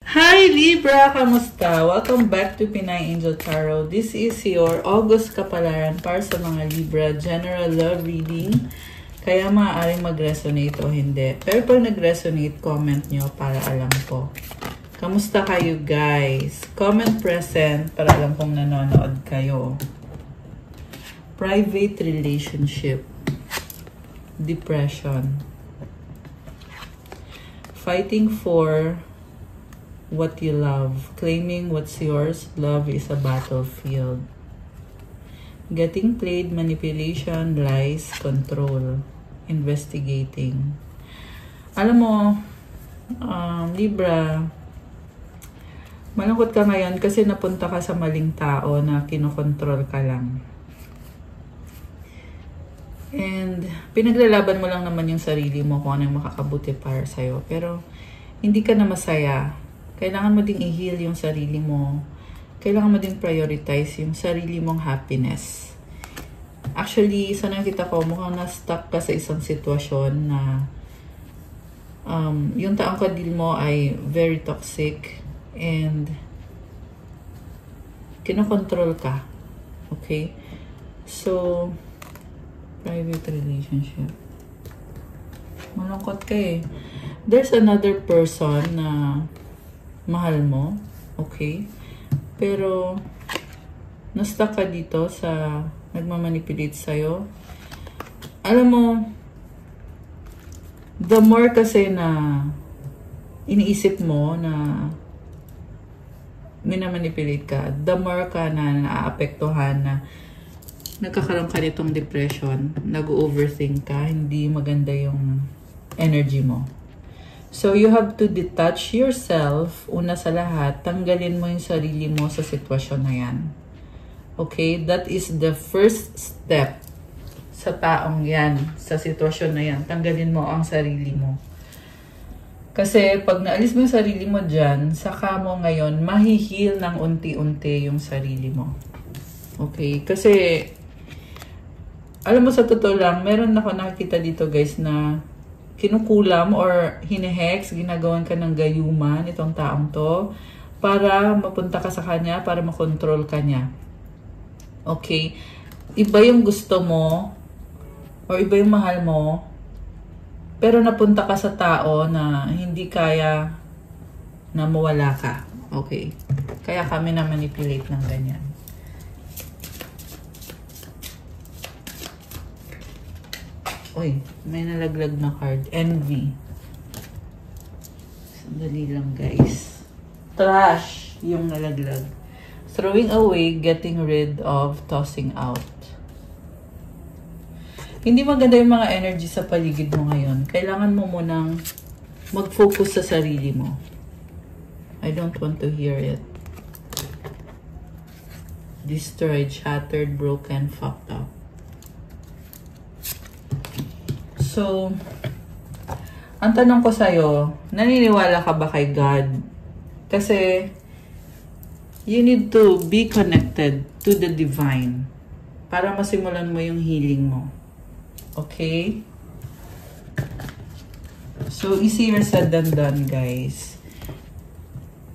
Hi Libra! Kamusta? Welcome back to Pinay Angel Tarot. This is your August kapalaran para sa mga Libra General Love Reading. Kaya maaaring mag-resonate o hindi. Pero pag nag-resonate, comment nyo para alam ko. Kamusta kayo guys? Comment present para alam kong nanonood kayo. Private relationship. Depression. Fighting for what you love. Claiming what's yours. Love is a battlefield. Getting played, manipulation, lies, control. Investigating. Alam mo, Libra, malungkot ka ngayon kasi napunta ka sa maling tao na kinokontrol ka lang. And pinaglalaban mo lang naman yung sarili mo kung ano yung makakabuti para sa'yo. Pero hindi ka na masaya. Kailangan mo ding i-heal yung sarili mo. Kailangan mo ding prioritize yung sarili mong happiness. Actually, sa nakita ko, mukhang na-stuck ka sa isang sitwasyon na yung taong kadil mo ay very toxic and kinokontrol ka. Okay? So, private relationship. Malungkot ka eh. There's another person na mahal mo. Okay? Pero, na-stuck ka dito sa nagmamanipulate sa'yo. Alam mo, the more kasi na iniisip mo na minamanipulate ka, the more ka na naaapektuhan na nagkakaroon ka nitong depression, nag-overthink ka, hindi maganda yung energy mo. So, you have to detach yourself. Una sa lahat, tanggalin mo yung sarili mo sa sitwasyon na yan. Okay? That is the first step sa taong yan, sa sitwasyon na yan. Tanggalin mo ang sarili mo. Kasi pag naalis mo yung sarili mo dyan, saka mo ngayon, mahihil ng unti-unti yung sarili mo. Okay? Kasi, alam mo sa totoo lang, meron ako nakikita dito guys na kinukulam or hinehex, ginagawan ka ng gayuman itong taong to para mapunta ka sa kanya, para makontrol ka niya. Okay? Iba yung gusto mo or iba yung mahal mo pero napunta ka sa tao na hindi kaya na mawala ka. Okay? Kaya kami na manipulate ng ganyan. Uy, may nalaglag na card. Envy. Sandali lang, guys. Trash yung nalaglag. Throwing away, getting rid of, tossing out. Hindi maganda yung mga energy sa paligid mo ngayon. Kailangan mo munang mag-focus sa sarili mo. I don't want to hear it. Destroyed, shattered, broken, fucked up. So, ang tanong ko sa'yo, naniniwala ka ba kay God? Kasi, you need to be connected to the divine para masimulan mo yung healing mo. Okay? So, easier said than done, guys.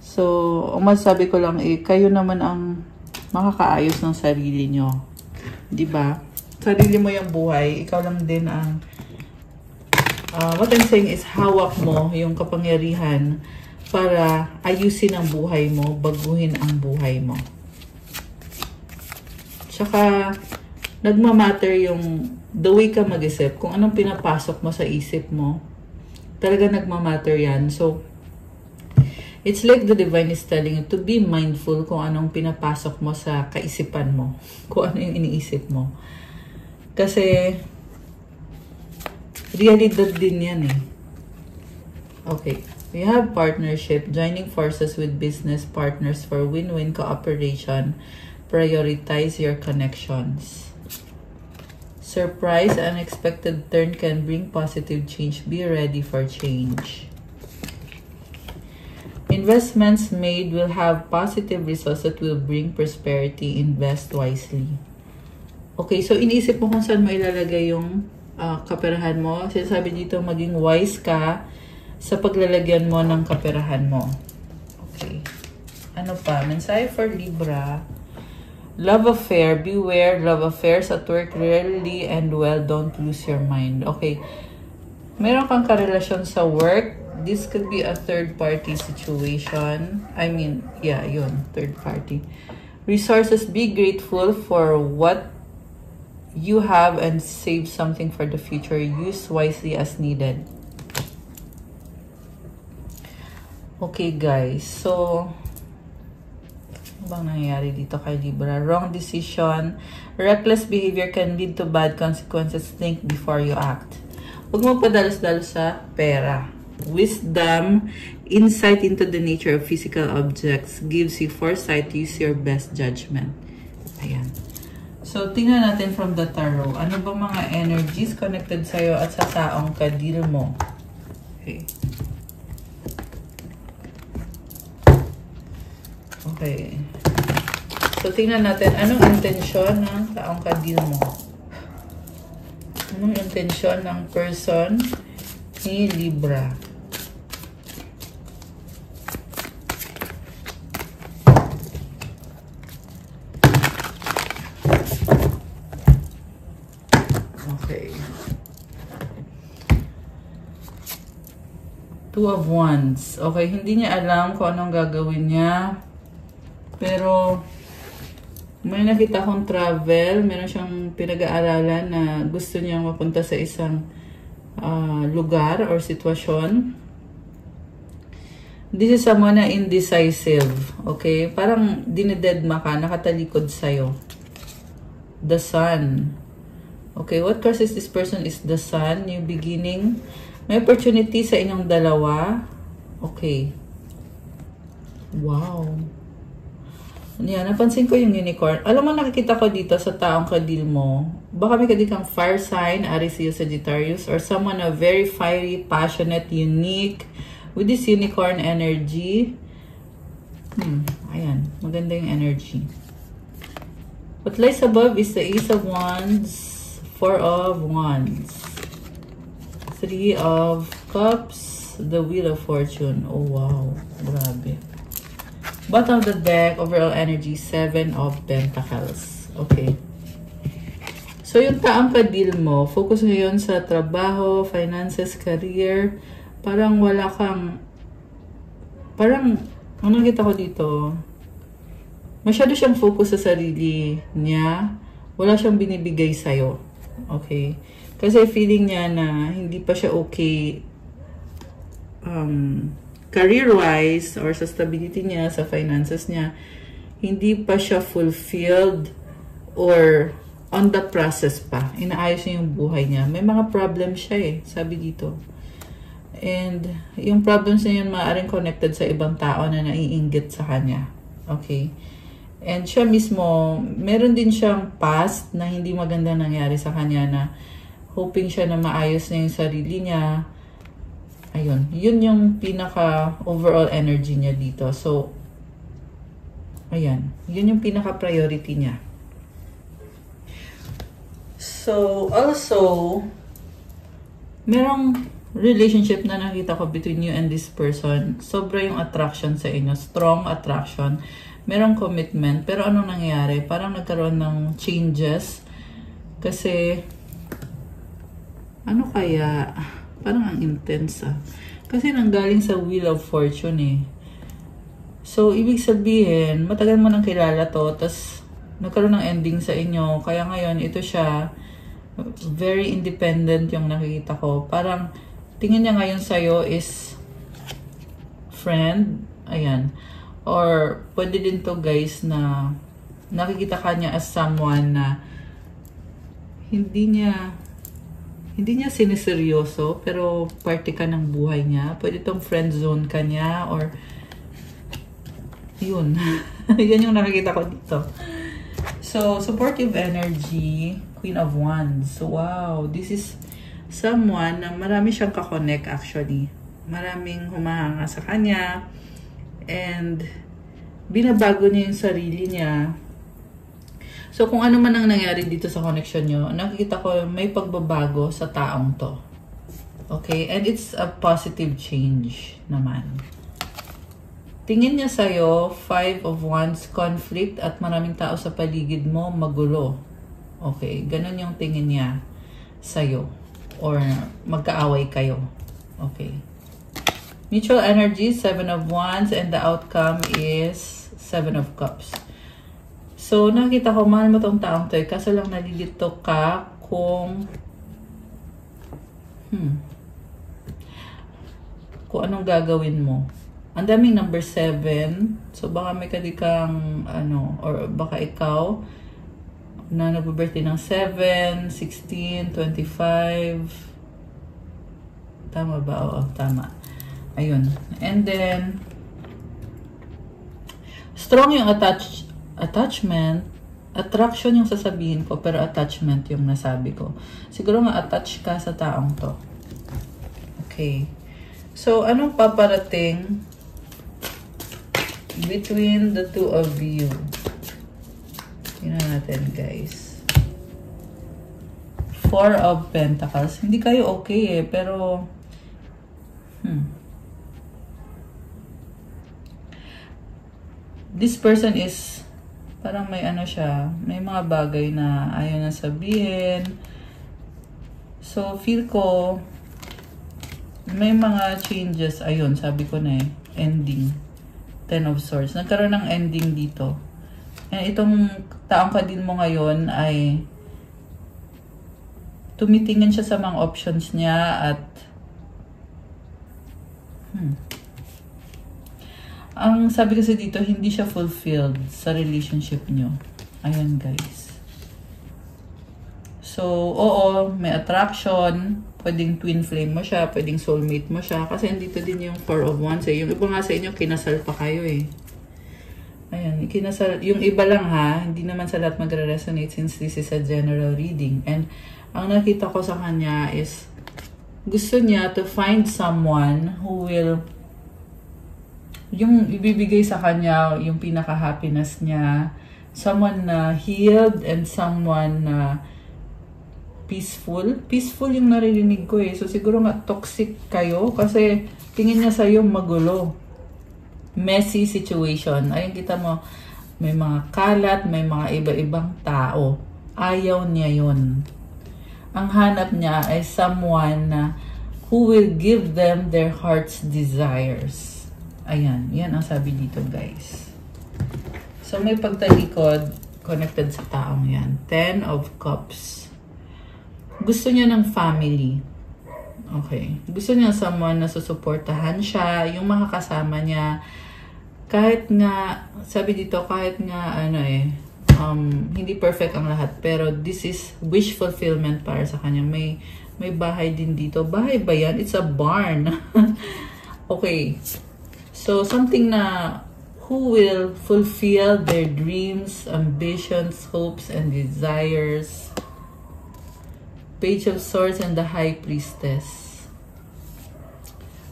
So, ang masasabi ko lang kayo naman ang makakaayos ng sarili nyo. Diba? Sarili mo yung buhay, ikaw lang din ang what I'm saying is hawak mo yung kapangyarihan para ayusin ang buhay mo, baguhin ang buhay mo. Tsaka, nagmamatter yung the way ka mag-isip, kung anong pinapasok mo sa isip mo, talaga nagmamatter yan. So, it's like the divine is telling you to be mindful kung anong pinapasok mo sa kaisipan mo, kung ano yung iniisip mo. Kasi, realidad din yan eh. Okay. We have partnership, joining forces with business partners for win-win cooperation. Prioritize your connections. Surprise, unexpected turn can bring positive change. Be ready for change. Investments made will have positive results that will bring prosperity. Invest wisely. Okay, so iniisip mo kung saan mo ilalagay yung kaperahan mo. Sinasabi dito, maging wise ka sa paglalagyan mo ng kaperahan mo. Ano pa? Mensahe for Libra. Love affair. Beware. Love affairs at work rarely and well. Don't lose your mind. Okay. Meron kang karelasyon sa work. This could be a third-party situation. I mean, yeah, yun. Third party. Resources. Be grateful for what you have and save something for the future. Use wisely as needed. Okay, guys. So, ano bang nangyayari dito kay Libra? Wrong decision. Reckless behavior can lead to bad consequences. Think before you act. Huwag mo padalos-dalos sa pera. Wisdom, insight into the nature of physical objects gives you foresight. Use your best judgment. Ayan. So, tingnan natin from the tarot. Ano ba mga energies connected sa'yo at sa taong kadil mo? Okay. Okay. So, tingnan natin. Anong intensyon ng taong kadil mo? Anong intensyon ng person ni Libra? Okay. Two of Wands. Okay, hindi niya alam kung anong gagawin niya. Pero, may nakita akong travel. Meron siyang pinag-aaralan na gusto niyang mapunta sa isang lugar or sitwasyon. This is someone na indecisive. Okay? Parang dinededma ka, nakatalikod sa'yo. The Sun. Okay, what crosses this person is the Sun. New beginning. May opportunity sa inyong dalawa. Okay. Wow. Yan, napansin ko yung unicorn. Alam mo, nakikita ko dito sa taong kadil mo, baka may kadil kang fire sign, Aries, Leo, Sagittarius, or someone na very fiery, passionate, unique, with this unicorn energy. Ayan, maganda yung energy. What lies above is the Ace of Wands, Four of Wands, Three of Cups, the Wheel of Fortune. Oh, wow. Grabe. Bottom of the deck, overall energy, Seven of Pentacles. Okay. So, yung taong kadil mo, focus ngayon sa trabaho, finances, career. Parang wala kang... Parang, ano nakita ko dito? Masyado siyang focus sa sarili niya. Wala siyang binibigay sa'yo. Okay? Kasi feeling niya na hindi pa siya okay career-wise or sa stability niya, sa finances niya, hindi pa siya fulfilled or on the process pa. Inaayos niya yung buhay niya. May mga problems siya eh, sabi dito. And yung problems na yun maaaring connected sa ibang tao na naiinggit sa kanya. Okay? And siya mismo, meron din siyang past na hindi maganda nangyari sa kanya na hoping siya na maayos niya yung sarili niya. Ayun, yun yung pinaka overall energy niya dito. So, ayan, yun yung pinaka priority niya. So, also, merong relationship na nakita ko between you and this person. Sobra yung attraction sa inyo, strong attraction. Merong commitment, pero anong nangyayari? Parang nagkaroon ng changes. Kasi, ano kaya... Parang ang intense Kasi nanggaling sa Wheel of Fortune eh. So, ibig sabihin, matagal mo nang kilala to, tas nagkaroon ng ending sa inyo. Kaya ngayon, ito siya, very independent yung nakikita ko. Parang, tingin niya ngayon sa'yo is friend. Ayan. Or, pwede din to guys na nakikita ka niya as someone na hindi niya siniseryoso, pero parte ka ng buhay niya. Pwede itong friend zone ka niya, or yun. Yan yung nakikita ko dito. So, supportive energy, Queen of Wands. Wow, this is someone na marami siyang kakonect actually. Maraming humahanga sa kanya, and binabago niya yung sarili niya. So, kung ano man ang nangyari dito sa connection nyo, nakikita ko may pagbabago sa taong to. Okay? And it's a positive change naman. tingin niya sa'yo, 5 of Wands, conflict at maraming tao sa paligid mo, magulo. Okay, ganun yung tingin niya sa'yo. Or magkaaway kayo. Okay. Mutual energy, 7 of Wands, and the outcome is 7 of Cups. So, nakita ko, mahal mo tong taong to, kaso lang nalilito ka kung kung anong gagawin mo. Ang daming number 7. So, baka may kadikang, or baka ikaw, na nag-birthday ng 7, 16, 25. Tama ba? Oo, tama. Ayun. And then, strong yung attachment. Attraction yung sasabihin ko, pero attachment yung nasabi ko. Siguro nga attach ka sa taong to. Okay. So, anong paparating between the two of you? Tingnan natin, guys. 4 of Pentacles. Hindi kayo okay eh, pero this person is parang may siya, may mga bagay na ayaw na sabihin. So, feel ko may mga changes. Ayun, sabi ko na eh. Ending. 10 of Swords. Nagkaroon ng ending dito. And itong taong kadil mo ngayon ay tumitingin siya sa mga options niya at ang sabi kasi dito, hindi siya fulfilled sa relationship niyo. Ayan, guys. So, oo, may attraction. Pwedeng twin flame mo siya, pwedeng soulmate mo siya. Kasi dito din yung 4 of Wands eh. Yung iba nga sa inyo, kinasal pa kayo eh. Ayan, kinasal. Yung iba lang ha, hindi naman sa lahat magre-resonate since this is a general reading. And ang nakita ko sa kanya is, gusto niya to find someone who will, yung ibibigay sa kanya, yung pinaka-happiness niya, someone na healed and someone na peaceful. Peaceful yung naririnig ko eh. So, siguro nga toxic kayo kasi tingin niya sa'yo magulo. Messy situation. Ayun, kita mo, may mga kalat, may mga iba-ibang tao. Ayaw niya yun. Ang hanap niya ay someone na who will give them their heart's desires. Ayan, yan ang sabi dito, guys. So, may pagtalikod connected sa taong yan. 10 of Cups. Gusto niya ng family. Okay. Gusto niya someone na susuportahan siya, yung mga kasama niya. Kahit nga, sabi dito, kahit nga, hindi perfect ang lahat. Pero this is wish fulfillment para sa kanya. May bahay din dito. Bahay ba yan? It's a barn. Okay. So, something na who will fulfill their dreams, ambitions, hopes, and desires. Page of Swords and the High Priestess.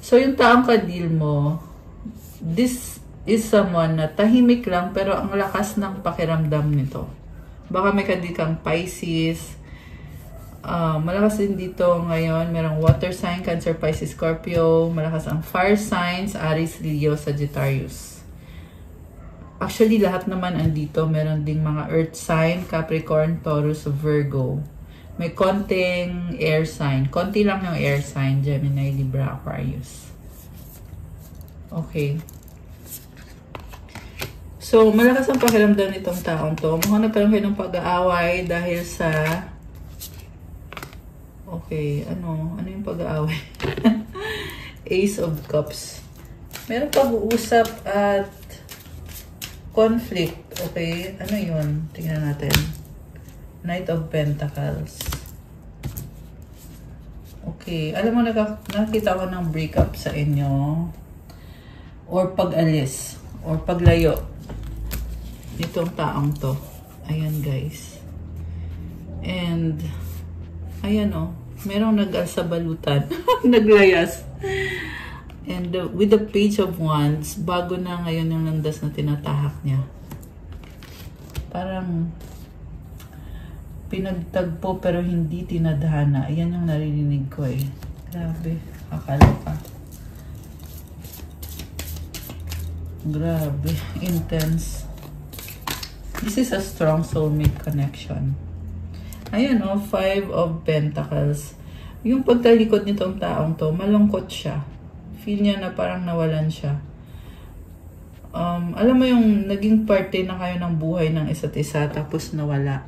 So, yung taong kadil mo, this is someone na tahimik lang pero ang lakas ng pakiramdam nito. Baka may kadil kang Pisces. Malakas din dito ngayon. Merong water sign, Cancer, Pisces, Scorpio. Malakas ang fire signs, Aries, Leo, Sagittarius. Actually, lahat naman andito. Meron ding mga earth sign, Capricorn, Taurus, Virgo. May konting air sign. Konti lang yung air sign. Gemini, Libra, Aquarius. Okay. So, malakas ang pakiramdam nitong taong to. Mukhang nagkaroon kayo ng pag-aaway dahil sa... Okay, ano yung pag-aaway? Ace of Cups. Meron pag-uusap at conflict. Okay, ano yun? Tingnan natin. Knight of Pentacles. Okay. Alam mo, nakita ko ng breakup sa inyo. Or pag-alis. Or paglayo. Itong taong to. Ayan, guys. And, ayan o. Merong nag-alsabalutan. Naglayas. And with the Page of Wands, bago na ngayon yung landas na tinatahak niya. Parang pinagtagpo pero hindi tinadhana. Ayan yung naririnig ko eh. Grabe. Kakaloka. Grabe, intense. This is a strong soulmate connection. Ayan o, 5 of Pentacles. Yung pagtalikod nitong taong to, malungkot siya. Feel niya na parang nawalan siya. Alam mo yung naging parte na kayo ng buhay ng isa't isa, tapos nawala.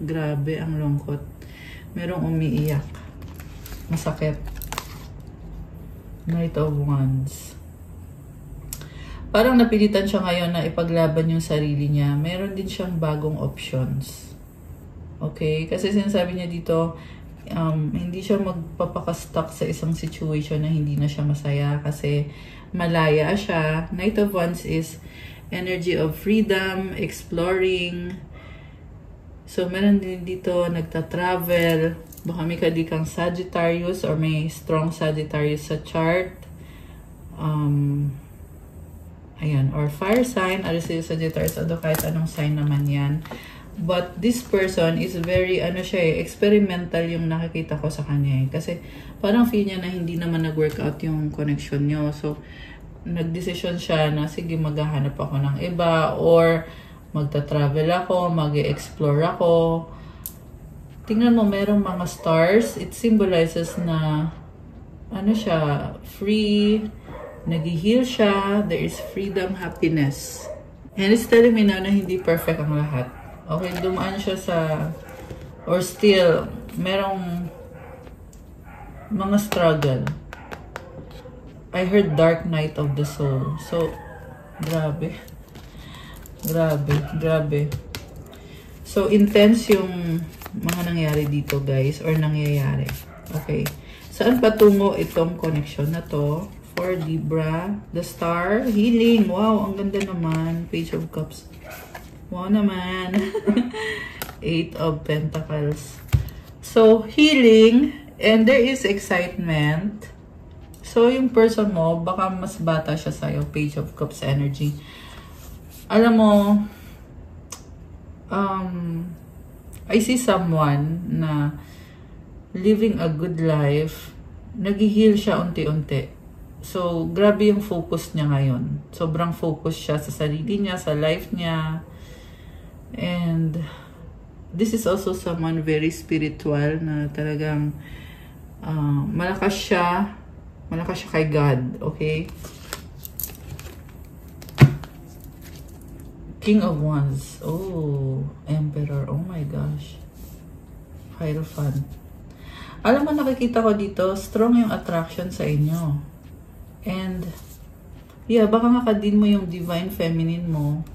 Grabe, ang lungkot. Merong umiiyak. Masakit. Knight of Wands. Parang napilitan siya ngayon na ipaglaban yung sarili niya. Meron din siyang bagong options. Okay? Kasi sinasabi niya dito, hindi siya magpapakastuck sa isang situation na hindi na siya masaya kasi malaya siya. Knight of Wands is energy of freedom, exploring. So, meron din dito nagta-travel. Baka may kadikang Sagittarius or may strong Sagittarius sa chart. Ayan, or fire sign, Aries, Sagittarius, o kahit anong sign naman yan. But this person is very, experimental yung nakikita ko sa kanya. Kasi parang feel niya na hindi naman nag-workout yung connection nyo. So, nag-decision siya na, sige, maghahanap ako ng iba, or magta-travel ako, mag-explore ako. Tingnan mo, merong mga stars. It symbolizes na, free, nag-heal siya, there is freedom, happiness. And it's telling me now na hindi perfect ang lahat. Okay, dumaan siya sa, or still, merong mga struggle. I heard dark night of the soul. So, grabe. Grabe. So, intense yung mga nangyari dito, guys, or nangyayari. Okay. Saan patungo itong connection na to? For Libra, the star, healing. Wow, ang ganda naman. Page of Cups. Wow naman. 8 of Pentacles. So, healing, and there is excitement. So, yung person mo, baka mas bata siya sa'yo. Page of Cups energy. Alam mo, I see someone na living a good life, nag-heal siya unti-unti. So, grabe yung focus niya ngayon. Sobrang focus siya sa sarili niya, sa life niya. And this is also someone very spiritual na talagang malakas siya kay God, okay? King of Wands. Oh, Emperor. Oh my gosh. Hierophant. Alam mo, nakikita ko dito, strong yung attraction sa inyo. And, yeah, baka makadin mo yung divine feminine mo.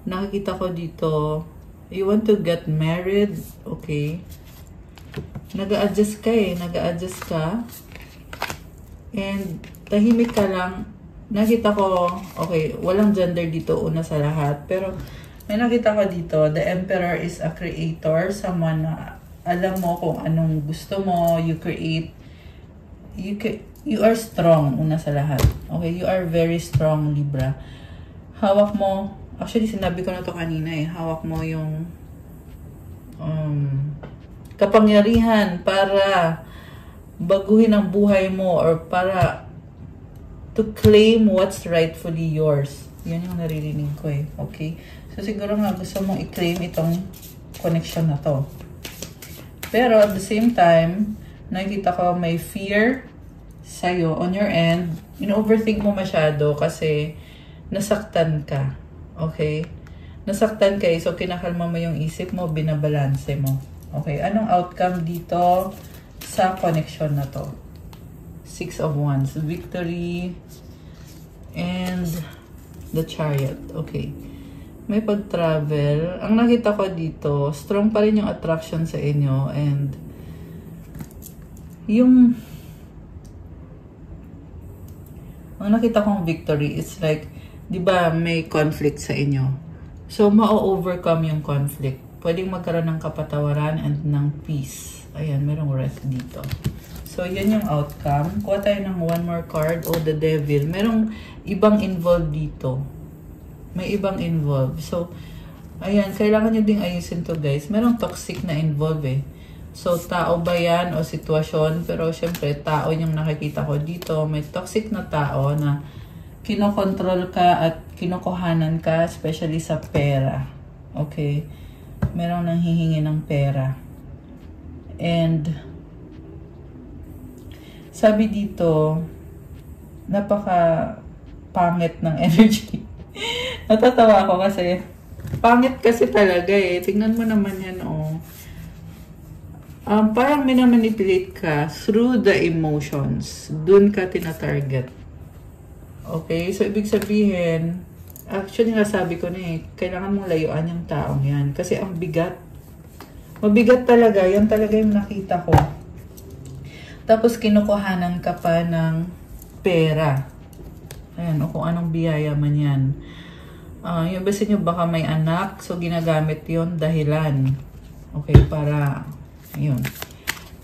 Nakikita ko dito, you want to get married, okay? Nag-a-adjust ka. And, tahimik ka lang. Nakita ko, okay, walang gender dito una sa lahat. Pero, may nakita ko dito, the Emperor is a creator. Someone na alam mo kung anong gusto mo, you create. You are strong, una sa lahat. Okay, you are very strong, Libra. Hawak mo, actually sinabi ko na to kanina hawak mo yung kapangyarihan para baguhin ang buhay mo or para to claim what's rightfully yours. Yun yung naririnig ko okay? So siguro nga gusto mong i-claim itong connection na to. Pero at the same time, nakikita ko may fear sa'yo, on your end, in-overthink mo masyado kasi nasaktan ka. Okay? Nasaktan ka so kinakalma mo yung isip mo, binabalanse mo. Okay? Anong outcome dito sa connection na to? 6 of Wands. Victory and the Chariot. Okay. May pag-travel. Ang nakita ko dito, strong pa rin yung attraction sa inyo and yung ang nakita kong victory is like, di ba may conflict sa inyo? So, ma-overcome yung conflict. Pwedeng magkaroon ng kapatawaran and ng peace. Ayan, merong rest dito. So, yun yung outcome. Kuha tayo ng one more card. Oh, the Devil. Merong ibang involved dito. May ibang involved. So, ayan, kailangan nyo ding ayusin to, guys. Merong toxic na involved So, tao ba yan o sitwasyon? Pero, syempre, tao yung nakikita ko dito. May toxic na tao na kinokontrol ka at kinokohanan ka, especially sa pera. Okay? Merong nanghihingi ng pera. And, sabi dito, napaka pangit ng energy. Natatawa ako kasi, pangit kasi talaga eh. Tingnan mo naman yan, oh. Parang minamanipulate ka through the emotions. Doon ka tina-target. Okay? So, ibig sabihin, actually nga sabi ko na eh, kailangan mong layuan yung taong yan. Kasi ang bigat. Mabigat talaga. Yan talaga yung nakita ko. Tapos, kinukuhanan ka pa ng pera. Ayan, o kung anong biyaya man yan. Yung basta nyo baka may anak, so ginagamit yon dahilan. Okay, para, yun.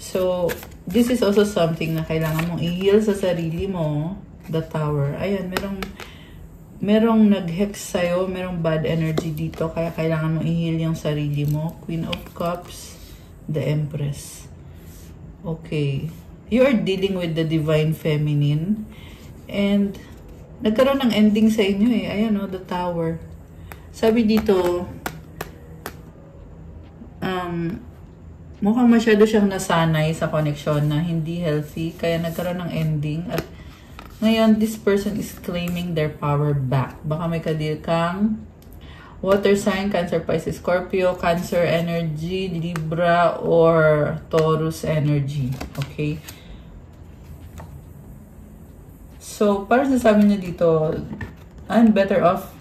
So, this is also something na kailangan mong i-heal sa sarili mo. The Tower. Ayan, merong nag-hex sa'yo, merong bad energy dito, kaya kailangan mong i-heal yung sarili mo. Queen of Cups, the Empress. Okay. You are dealing with the Divine Feminine. And, nagkaroon ng ending sa inyo eh. Ayan o, the Tower. Sabi dito, mukhang masyado siyang nasanay sa connection na hindi healthy. Kaya nagkaroon ng ending. At ngayon, this person is claiming their power back. Baka may kadil kang water sign, Cancer, Pisces, Scorpio, Cancer energy, Libra, or Taurus energy. Okay? So, parang sinasabi niya dito, I'm better off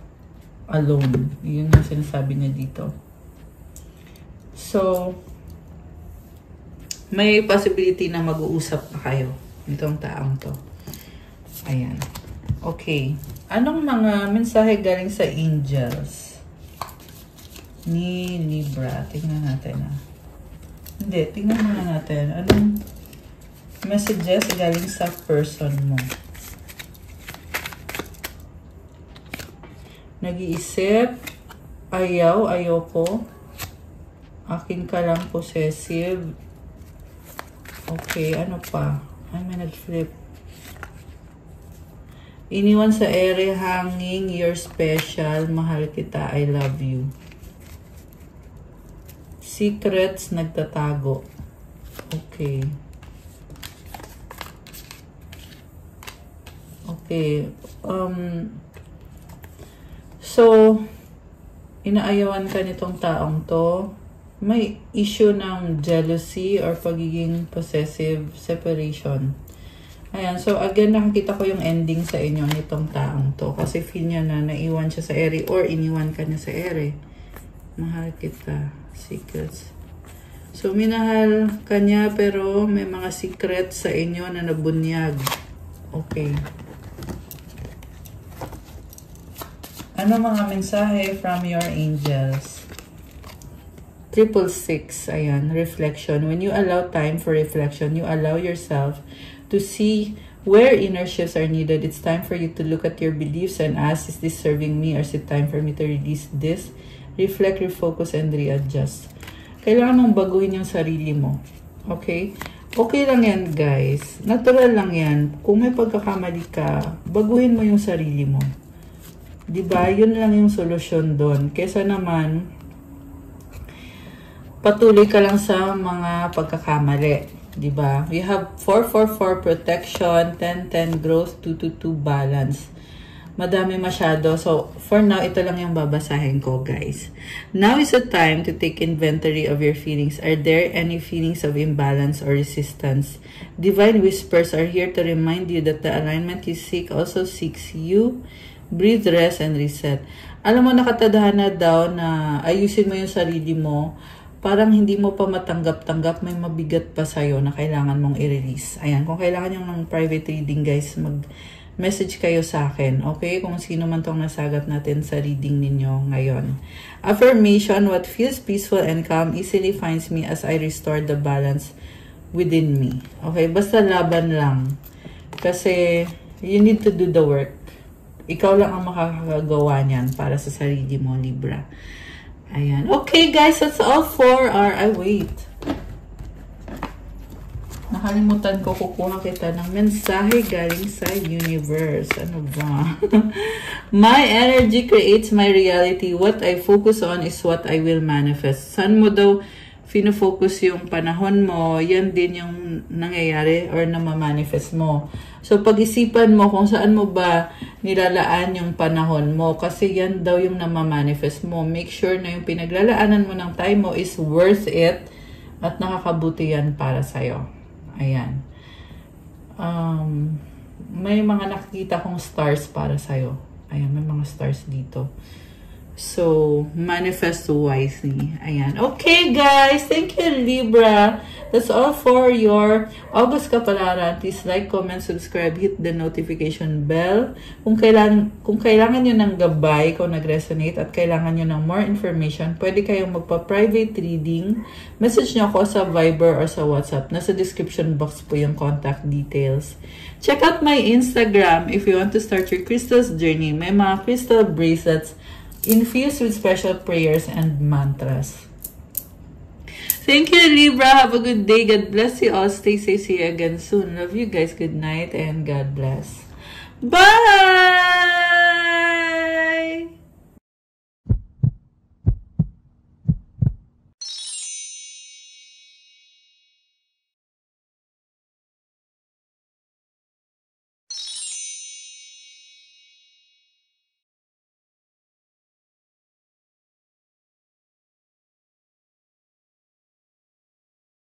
alone. Yun yung sinasabi niya dito. So, may possibility na mag-uusap pa kayo nitong taong to. Ayan. Okay. Anong mga mensahe galing sa angels ni Libra? Tingnan natin Hindi, tingnan muna natin. Anong messages galing sa person mo? Nag-iisip, ayoko, akin ka lang, possessive. Okay, ano pa? Ay, may nag-flip. Iniwan sa ere, hanging, you're special, mahal kita, I love you. Secrets, nagtatago. Okay. Okay. So, inaayawan ka nitong taong to. May issue ng jealousy or pagiging possessive, separation. Ayan. So, again, nakikita ko yung ending sa inyo nitong taong to. Kasi feel niya na naiwan siya sa ere or iniwan ka niya sa ere. Mahal kita. Secrets. So, minahal ka niya pero may mga secrets sa inyo na nabunyag. Okay. Ano mga mensahe from your angels? 666. Ayan. Reflection. When you allow time for reflection, you allow yourself to see where inner shifts are needed. It's time for you to look at your beliefs and ask, is this serving me or is it time for me to release this? Reflect, refocus, and readjust. Kailangan mong baguhin yung sarili mo. Okay? Okay lang yan, guys. Natural lang yan. Kung may pagkakamali ka, baguhin mo yung sarili mo. Diba? Yun lang yung solusyon doon. Kesa naman, patuloy ka lang sa mga pagkakamali. Diba? We have 444 protection, 1010 growth, 222 balance. Madami masyado. So, for now, ito lang yung babasahin ko, guys. Now is the time to take inventory of your feelings. Are there any feelings of imbalance or resistance? Divine whispers are here to remind you that the alignment you seek also seeks you. Breathe, rest, and reset. Alam mo, nakatadhana daw na ayusin mo yung sarili mo. Parang hindi mo pa matanggap-tanggap, may mabigat pa sa'yo na kailangan mong i-release. Ayan, kung kailangan yung ng private reading, guys, mag-message kayo sa akin. Okay? Kung sino man tong nasagat natin sa reading ninyo ngayon. Affirmation, what feels peaceful and calm easily finds me as I restore the balance within me. Okay? Basta laban lang. Kasi, you need to do the work. Ikaw lang ang makakagawa niyan para sa sarili mo, Libra. Ayan. Okay, guys. That's all for our... wait. nakalimutan ko, kukuha kita ng mensahe galing sa universe. Ano ba? My energy creates my reality. What I focus on is what I will manifest. Saan mo daw fino-focus yung panahon mo, yan din yung nangyayari or namamanifest mo. So, pag-isipan mo kung saan mo ba nilalaan yung panahon mo kasi yan daw yung namamanifest mo. Make sure na yung pinaglalaanan mo ng time mo is worth it at nakakabuti yan para sa'yo. Ayan. May mga nakikita kong stars para sa'yo. Ayan, may mga stars dito. So, manifest wisely. Ayan. Okay, guys. Thank you, Libra. That's all for your August Kapalaran. Please like, comment, subscribe, hit the notification bell. Kung kailangan nyo ng gabay, kung nag-resonate at kailangan nyo ng more information, pwede kayong magpa-private reading. Message nyo ako sa Viber or sa WhatsApp. Nasa description box po yung contact details. Check out my Instagram if you want to start your crystals journey. May mga crystal bracelets infused with special prayers and mantras. Thank you, Libra. Have a good day. God bless you all. Stay safe. See you again soon. Love you guys. Good night and God bless. Bye!